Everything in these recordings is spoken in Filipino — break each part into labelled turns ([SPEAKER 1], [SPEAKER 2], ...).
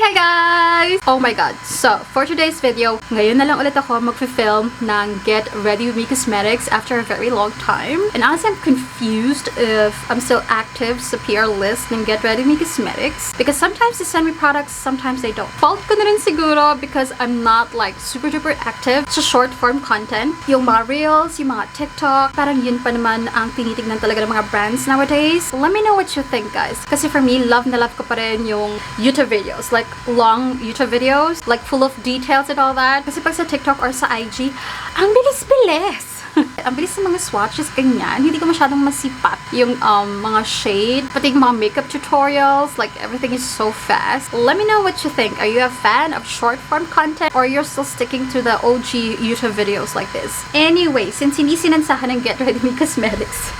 [SPEAKER 1] Hi guys! Oh my god. So, for today's video, ngayon na lang ulit ako mag-film ng Get Ready With Me Cosmetics after a very long time. And honestly, I'm confused if I'm still active sa PR list ng Get Ready With Me Cosmetics. Because sometimes they send me products, sometimes they don't. Fault ko na rin siguro because I'm not like super duper active sa short form content. Yung mga reels, yung mga TikTok, parang yun pa naman ang tinitignan talaga ng mga brands nowadays. Let me know what you think, guys. Kasi for me, love na love ko pa rin yung YouTube videos. Like, long YouTube videos, like full of details and all that. Kasi pag sa TikTok or sa IG, ang bilis-bilis. Ang bilis ng mga swatches, ganyan. Hindi ko masyadong masipat yung mga shade. Pati yung mga makeup tutorials, like everything is so fast. Let me know what you think. Are you a fan of short form content or you're still sticking to the OG YouTube videos like this? Anyway, since hindi sinansahan ng Get Ready Me Cosmetics,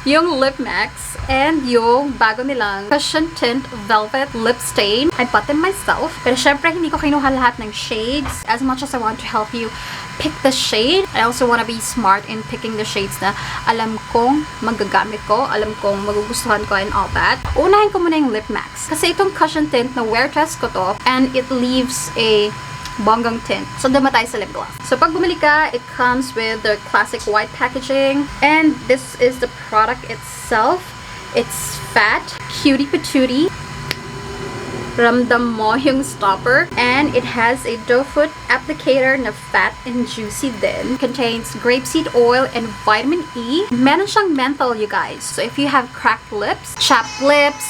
[SPEAKER 1] yung lip Maxx and yung bago nilang Cushion Tint Velvet Lip Stain. I bought them myself. Pero syempre, hindi ko kinuha lahat ng shades. As much as I want to help you pick the shade, I also want to be smart in picking the shades na alam kong magagamit ko, alam kong magugustuhan ko and all that. Unahin ko muna yung lip Maxx. Kasi itong Cushion Tint, na wear test ko to, and it leaves a bonggang tint. So, dama tayo sa lip gloss. So, pag bumili ka, it comes with the classic white packaging. And this is the product itself. It's fat, cutie patootie. Ramdam mo yung stopper. And it has a doe foot applicator na fat and juicy din. Contains grapeseed oil and vitamin E. Meron siyang menthol, you guys. So, if you have cracked lips, chapped lips,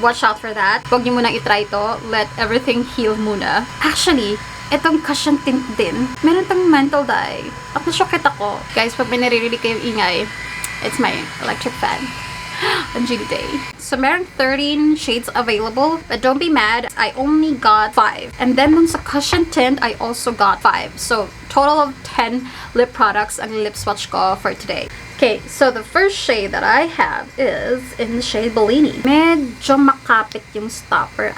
[SPEAKER 1] watch out for that. Huwag niyo munang itry to. Let everything heal muna. Actually, itong Cushion Tint din, meron tong menthol dye. At nasyokit ako. Guys, pag may naririnig kayong ingay, it's my electric fan. On Judy Day. So, meron 13 shades available. But don't be mad, I only got 5. And then dun sa Cushion Tint, I also got 5. So, total of 10 lip products ang lip swatch ko for today. Okay, so the first shade that I have is in the shade Bellini. Medyo makapit yung stopper.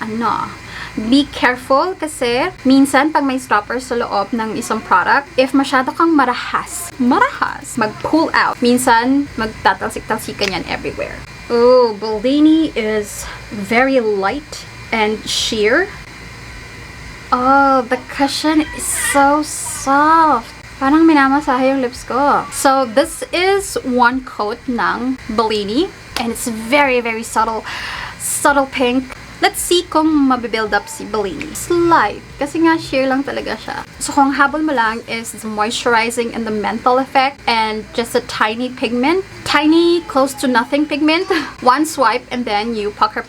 [SPEAKER 1] Be careful kasi minsan pag may stopper sa loob ng isang product, if masyado kang marahas, mag-pull out. Minsan, magtatalsik-talsikan yan everywhere. Oh, Bellini is very light and sheer. Oh, the cushion is so soft. Parang minamasahe yung lips ko. So, this is one coat ng Bellini. And it's very, very subtle. Subtle pink. Let's see kung mabibuild up si Bellini. Slight. Kasi nga, sheer lang talaga siya. So, kung habol mo lang is the moisturizing and the menthol effect. And just a tiny pigment. Tiny, close to nothing pigment. One swipe and then you pucker.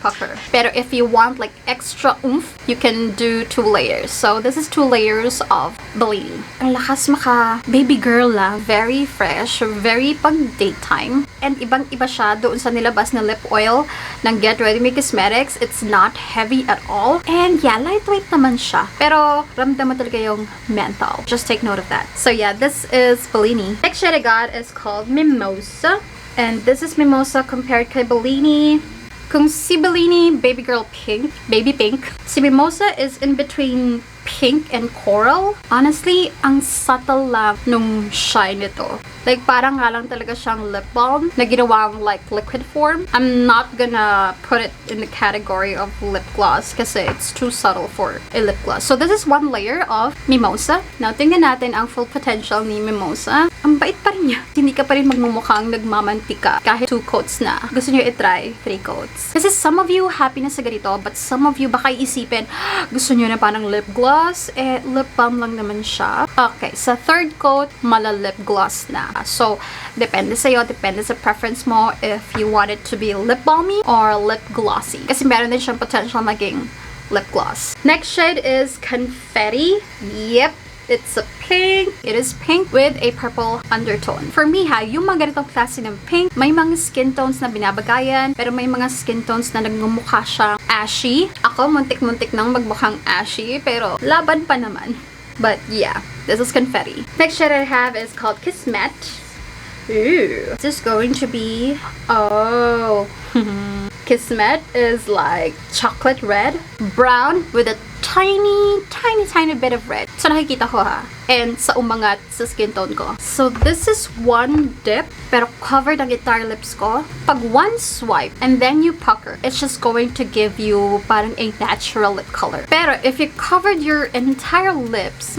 [SPEAKER 1] Pero if you want like extra oomph, you can do 2 layers. So, this is 2 layers of Bellini. Ang lakas maka baby girl lang. Very fresh. Very pang daytime. And ibang-iba siya doon sa nilabas na lip oil ng Get Ready Me Cosmetics. It's not heavy at all. And yeah, lightweight naman siya. Pero ramdam mo talaga yung menthol. Just take note of that. So yeah, this is Bellini. Next shade I got is called Mimosa. And this is Mimosa compared kay Bellini. Kung si Bellini, baby girl pink, baby pink. Si Mimosa is in between pink and coral. Honestly, ang subtle lang nung shine nito. Like, parang nga lang talaga siyang lip balm na ginawang like liquid form. I'm not gonna put it in the category of lip gloss kasi it's too subtle for a lip gloss. So, this is one layer of Mimosa. Now, tingnan natin ang full potential ni Mimosa. Ang bait pa rin niya. Hindi ka pa rin magmumukhang nagmamantika kahit 2 coats na. Gusto niyo i-try 3 coats. Kasi some of you happy na sa ganito, but some of you baka isipin, gusto niyo na parang lip gloss, eh, lip balm lang naman siya. Okay, sa third coat, mala lip gloss na. So, depende sa'yo, depende sa preference mo if you want it to be lip balmy or lip glossy. Kasi meron din siyang potential maging lip gloss. Next shade is Confetti. Yep, it's a pink. It is pink with a purple undertone. For me yung mga ganitong klase ng pink, may mga skin tones na binabagayan, pero may mga skin tones na nagmumukha siyang ashy. Ako, muntik-muntik nang magmukhang ashy, pero laban pa naman. But yeah, this is Confetti. Next shade I have is called Kismet. Ooh. This is going to be, Kismet is like chocolate red, brown with a tiny bit of red. So nakikita ko ha. And sa umangat sa skin tone ko. So this is one dip, pero covered ang entire lips ko. Pag one swipe, and then you pucker, it's just going to give you parang a natural lip color. Pero if you covered your entire lips,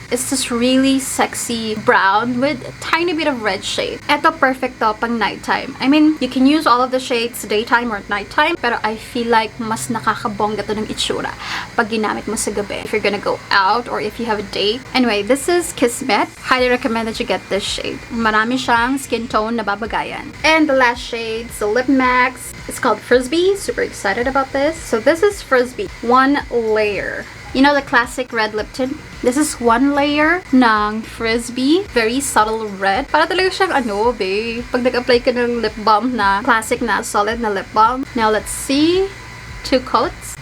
[SPEAKER 1] it's this really sexy brown with a tiny bit of red shade. Ito perfect to pang nighttime. I mean, you can use all of the shades daytime or nighttime, pero I feel like mas nakakabongga to ng itsura pag ginamit mo sa gabi. If you're gonna go out or if you have a date. Anyway, this is Kismet. Highly recommend that you get this shade. Marami siyang skin tone na babagayan. And the last shade, the Lip Maxx. It's called Frisbee. Super excited about this. So this is Frisbee. One layer. You know the classic red lip tint? This is one layer ng Frisbee. Very subtle red. Para talaga siyang ano, babe. Pag nag-apply ka ng lip balm na classic na solid na lip balm. Now, let's see. 2 coats.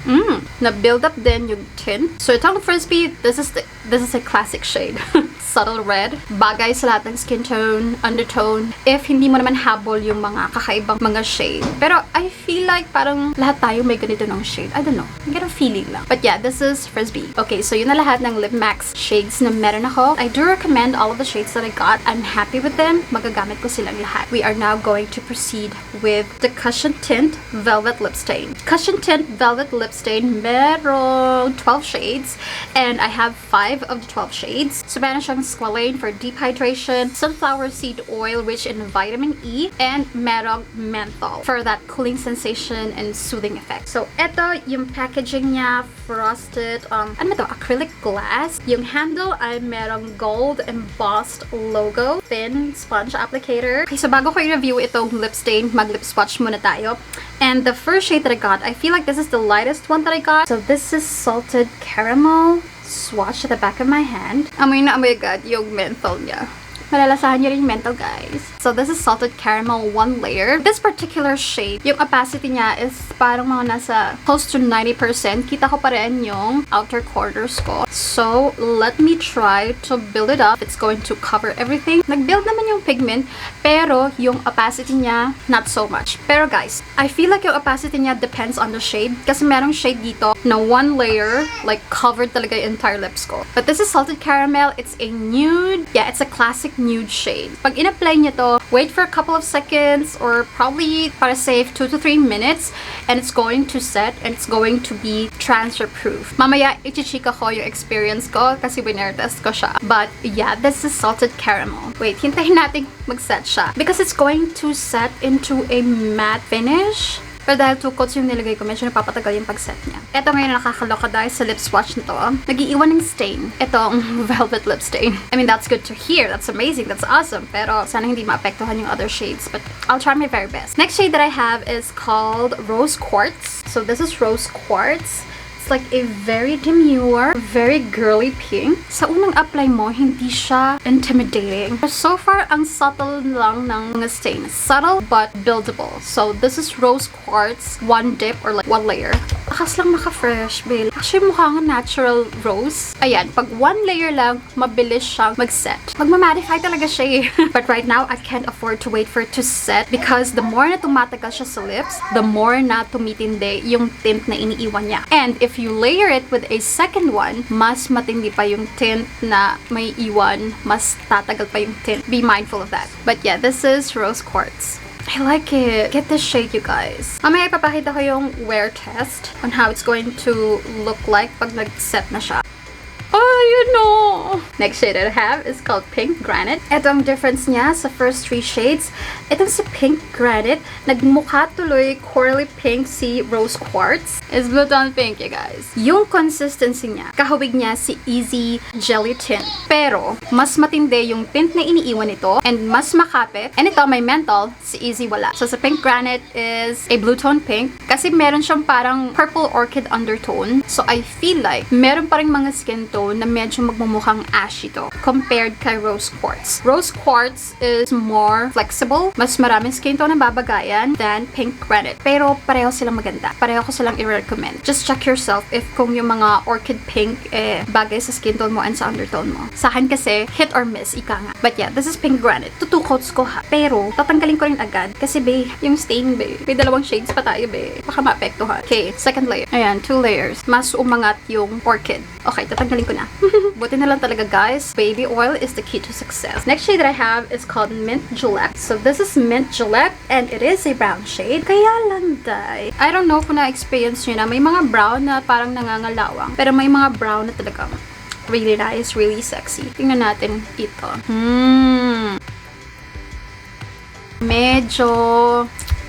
[SPEAKER 1] Na-build up din yung tint. So, itong Frisbee, this is a classic shade. Subtle red. Bagay sa lahat ng skin tone, undertone. If hindi mo naman habol yung mga kakaibang mga shade. Pero, I feel like parang lahat tayo may ganito ng shade. I don't know. I get a feeling lang. But yeah, this is Frisbee. Okay, so yun na lahat ng Lip Maxx shades na meron ako. I do recommend all of the shades that I got. I'm happy with them. Magagamit ko silang lahat. We are now going to proceed with the Cushion Tint Velvet Lip Stain. Cushion Tint Velvet Lip Stain, meron 12 shades. And I have 5 of the 12 shades. So meron siyang squalane for deep hydration, sunflower seed oil rich in vitamin E, and merong menthol for that cooling sensation and soothing effect. So, eto yung packaging niya, frosted, ano to, acrylic glass. Yung handle ay merong gold embossed logo, thin sponge applicator. Okay, so bago ko i-review itong lip stain, mag-lip swatch muna tayo. And the first shade that I got, I feel like this is the lightest one that I got. So, this is Salted Caramel. Swatch at the back of my hand. Amoy na amoy agad yung menthol niya. Malalasahan niyo rin yung menthol, guys. So, this is Salted Caramel, one layer. This particular shade, yung opacity niya is parang mga nasa close to 90%. Kita ko pa rin yung outer corners ko. So, let me try to build it up. It's going to cover everything. Nag-build naman yung pigment, pero yung opacity niya, not so much. Pero guys, I feel like yung opacity niya depends on the shade. Kasi merong shade dito na one layer, like covered talaga yung entire lips ko. But this is Salted Caramel. It's a nude. Yeah, it's a classic nude shade. Pag in-apply niyo to, wait for a couple of seconds or probably para safe 2 to 3 minutes and it's going to set and it's going to be transfer proof. Mamaya, ichichika ko yung experience ko kasi winner test ko siya. But yeah, this is Salted Caramel. Wait, hintayin natin mag-set siya because it's going to set into a matte finish. Pero dahil 2 coats yung nilagay ko, medyo napapatagal yung pag-set niya. Ito ngayon nakakaloka dahil sa lip swatch na to. Nag-iiwan ng stain. Itong velvet lip stain. I mean, that's good to hear. That's amazing. That's awesome. Pero sana hindi maapektuhan yung other shades. But I'll try my very best. Next shade that I have is called Rose Quartz. So this is Rose Quartz. It's like a very demure, very girly pink. Sa unang apply mo, hindi siya intimidating. So far, ang subtle lang ng mga stain. Subtle but buildable. So this is Rose Quartz, one dip or like one layer. Akas lang maka-fresh, babe. Actually, mukha nga natural rose. Ayan, pag one layer lang, mabilis siyang mag-set. Magmamattify talaga siya eh. But right now, I can't afford to wait for it to set because the more na tumatagal siya sa lips, the more na tumitindi yung tint na iniiwan niya. And if you layer it with a second one, mas matindi pa yung tint na may iwan, mas tatagal pa yung tint. Be mindful of that. But yeah, this is Rose Quartz. I like it. Get this shade, you guys. Mamaya ipapakita ko yung wear test on how it's going to look like pag nag-set na siya. Oh, you know! Next shade I have is called Pink Granite. Ito ang difference niya sa first 3 shades. Itong si Pink Granite, nagmukha tuloy corally pink si Rose Quartz. It's blue tone pink, you guys. Yung consistency niya, kahawig niya si Easy Jelly Tint. Pero, mas matindi yung tint na iniiwan nito and mas makapit. And ito, may menthol, si Easy wala. So, sa Pink Granite is a blue tone pink kasi meron siyang parang purple orchid undertone. So, I feel like meron pa rin mga skin tone na medyo magmumukhang ashy to compared kay Rose Quartz. Rose Quartz is more flexible. Mas maraming skin tone na babagayan than Pink Granite. Pero pareho silang maganda. Pareho ko silang recommend. Just check yourself if kung yung mga orchid pink bagay sa skin tone mo and sa undertone mo. Sa akin kasi, hit or miss, ika nga. But yeah, this is pink granite. 2 coats ko ha. Pero, tatanggalin ko rin agad. Kasi be, yung stain be, may 2 shades pa tayo be. Baka maapektuhan. Okay, second layer. Ayan, 2 layers. Mas umangat yung orchid. Okay, tatanggalin ko na. Buti na lang talaga guys. Baby oil is the key to success. Next shade that I have is called Mint Gillette. So this is Mint Gillette and it is a brown shade. Kaya lang day. I don't know kung na-experience nyo na may mga brown na parang nangangalawang. Pero may mga brown na talagang really nice, really sexy. Tingnan natin ito. Medyo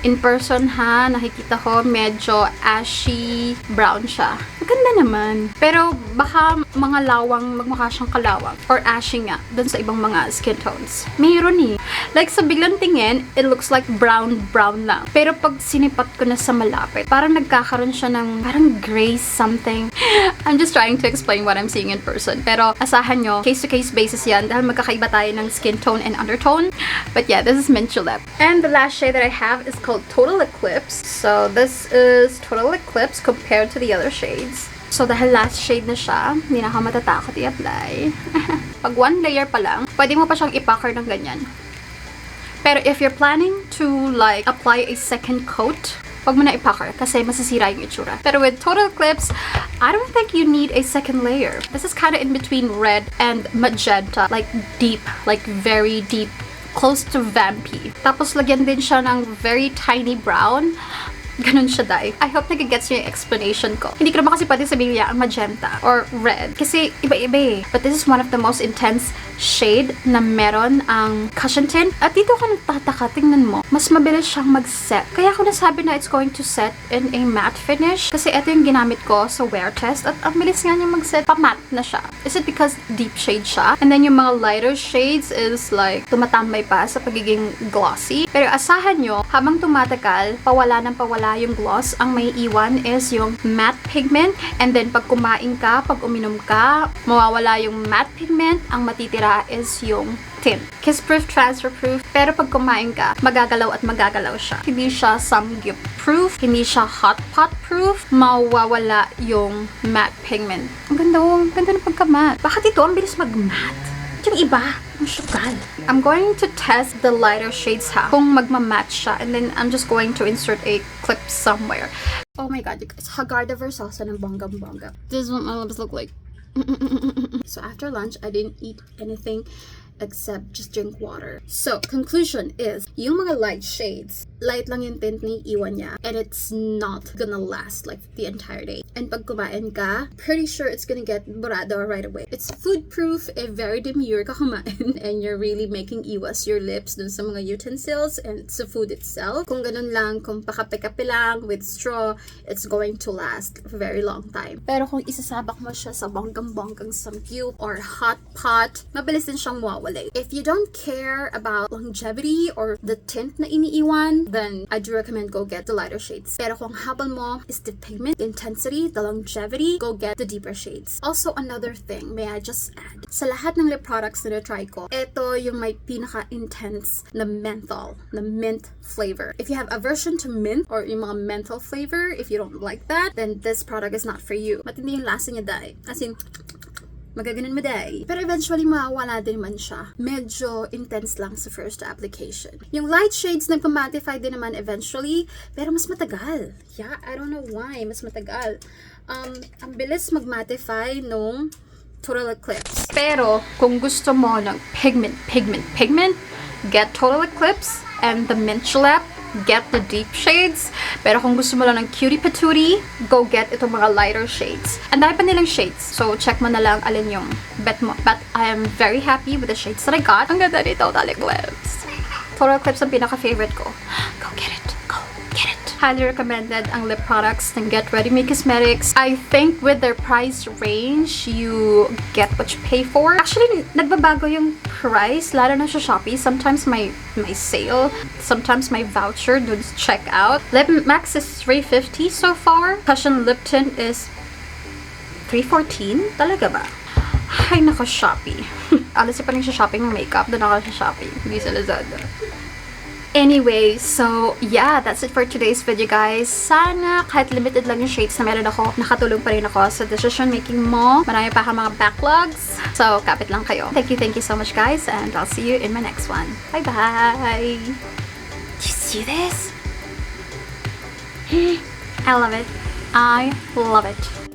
[SPEAKER 1] in person ha, nakikita ko medyo ashy brown siya. Maganda naman. Pero baka mga lawang, magmukha siyang kalawang. Or ashy nga, dun sa ibang mga skin tones. Mayroon eh. Like sa biglang tingin, it looks like brown lang. Pero pag sinipat ko na sa malapit, parang nagkakaroon siya ng parang gray something. I'm just trying to explain what I'm seeing in person. Pero asahan nyo, case-to-case basis yan dahil magkakaiba tayo ng skin tone and undertone. But yeah, this is Mint Gillette. And the last shade that I have is called Total Eclipse. So this is Total Eclipse compared to the other shades. So dahil last shade na siya, hindi na ako matatakot i-apply. Pag 1 layer pa lang, pwede mo pa siyang i-pucker ng ganyan. Pero if you're planning to like apply a second coat, wag mo na i-pucker kasi masisira yung itsura. Pero with Total Eclipse, I don't think you need a second layer. This is kind of in between red and magenta, like deep, like very deep, close to vampy. Tapos lagyan din siya ng very tiny brown. Ganun siya, dai. I hope nagigets niyo yung explanation ko. Hindi ko naman kasi pwede sabihin niya ang magenta or red. Kasi iba-iba eh. But this is one of the most intense shade na meron ang cushion tint. At dito ka nagtataka, tingnan mo. Mas mabilis siyang mag-set. Kaya ako nasabi na it's going to set in a matte finish. Kasi ito yung ginamit ko sa wear test. At ang bilis nga niya mag-set. Pa-matte na siya. Is it because deep shade siya? And then yung mga lighter shades is like tumatambay pa sa pagiging glossy. Pero asahan nyo, habang tumatagal, pawala ng pawala yung gloss, ang may iwan is yung matte pigment, and then pag kumain ka, pag uminom ka, mawawala yung matte pigment, ang matitira is yung tint. Kiss-proof, transfer-proof, pero pag kumain ka, magagalaw at magagalaw siya. Hindi siya samgyup-proof, hindi siya hot pot-proof, mawawala yung matte pigment. Ang ganda ng pagka-matte. Bakit ito ang bilis mag-matte? Yung iba, ang sugal. I'm going to test the lighter shades ha, kung magma-match siya, and then I'm just going to insert a clip somewhere. Oh my god, you guys, Hagarda Versace ng bonggang-bongga. This is what my lips look like. So after lunch, I didn't eat anything except just drink water. So, conclusion is, yung mga light shades, light lang yung tint ni iwan niya, and it's not gonna last like the entire day. And pag kumain ka, pretty sure it's gonna get borado right away. It's food proof if very demure ka kumain and you're really making iwas your lips dun sa mga utensils and sa food itself. Kung ganun lang, kung pakape-kape lang with straw, it's going to last for a very long time. Pero kung isasabak mo siya sa bonggang-bonggang samgyup or hot pot, mabilis din siyang mawawala. If you don't care about longevity or the tint na iniiwan, then I do recommend go get the lighter shades. Pero kung habol mo is the pigment, the intensity, the longevity, go get the deeper shades. Also, another thing, may I just add, sa lahat ng lip products na na-try ko, ito yung may pinaka-intense na menthol, na mint flavor. If you have aversion to mint or yung mga menthol flavor, if you don't like that, then this product is not for you. Matindi yung lasa niya, dahil. As in, magaganon mo day. Pero eventually, mawawala din naman siya. Medyo intense lang sa first application. Yung light shades, nagpa-mattify din naman eventually, pero mas matagal. Yeah, I don't know why. Mas matagal. Ang bilis mag-mattify nung Total Eclipse. Pero, kung gusto mo ng pigment, get Total Eclipse and the Mint Gillette. Get the deep shades. Pero kung gusto mo lang ng cutie patootie, go get itong mga lighter shades. Ang dami pa nilang shades. So, check mo na lang alin yung bet mo. But I am very happy with the shades that I got. Ang ganda nito, Total Eclipse. Total Eclipse ang pinaka-favorite ko. Go get it. Go get it. Highly recommended ang lip products ng Get Ready Me Cosmetics. I think with their price range, you get what you pay for. Actually, nagbabago yung price, lalo na sa Shopee. Sometimes may sale, sometimes may voucher dun sa checkout. Maxx is $3.50 so far. Cushion lip tint is $3.14. Talaga ba? Ay, nako, Shopee. Alas pa rin sa shopping ng makeup. Doon ako sa Shopee. Hindi sa Lazada. Anyway, so yeah, that's it for today's video, guys. Sana kahit limited lang yung shades na meron ako, nakatulong pa rin ako sa decision making mo. Marami pa akong mga backlogs. So, kapit lang kayo. Thank you so much, guys, and I'll see you in my next one. Bye-bye! Do you see this? I love it. I love it.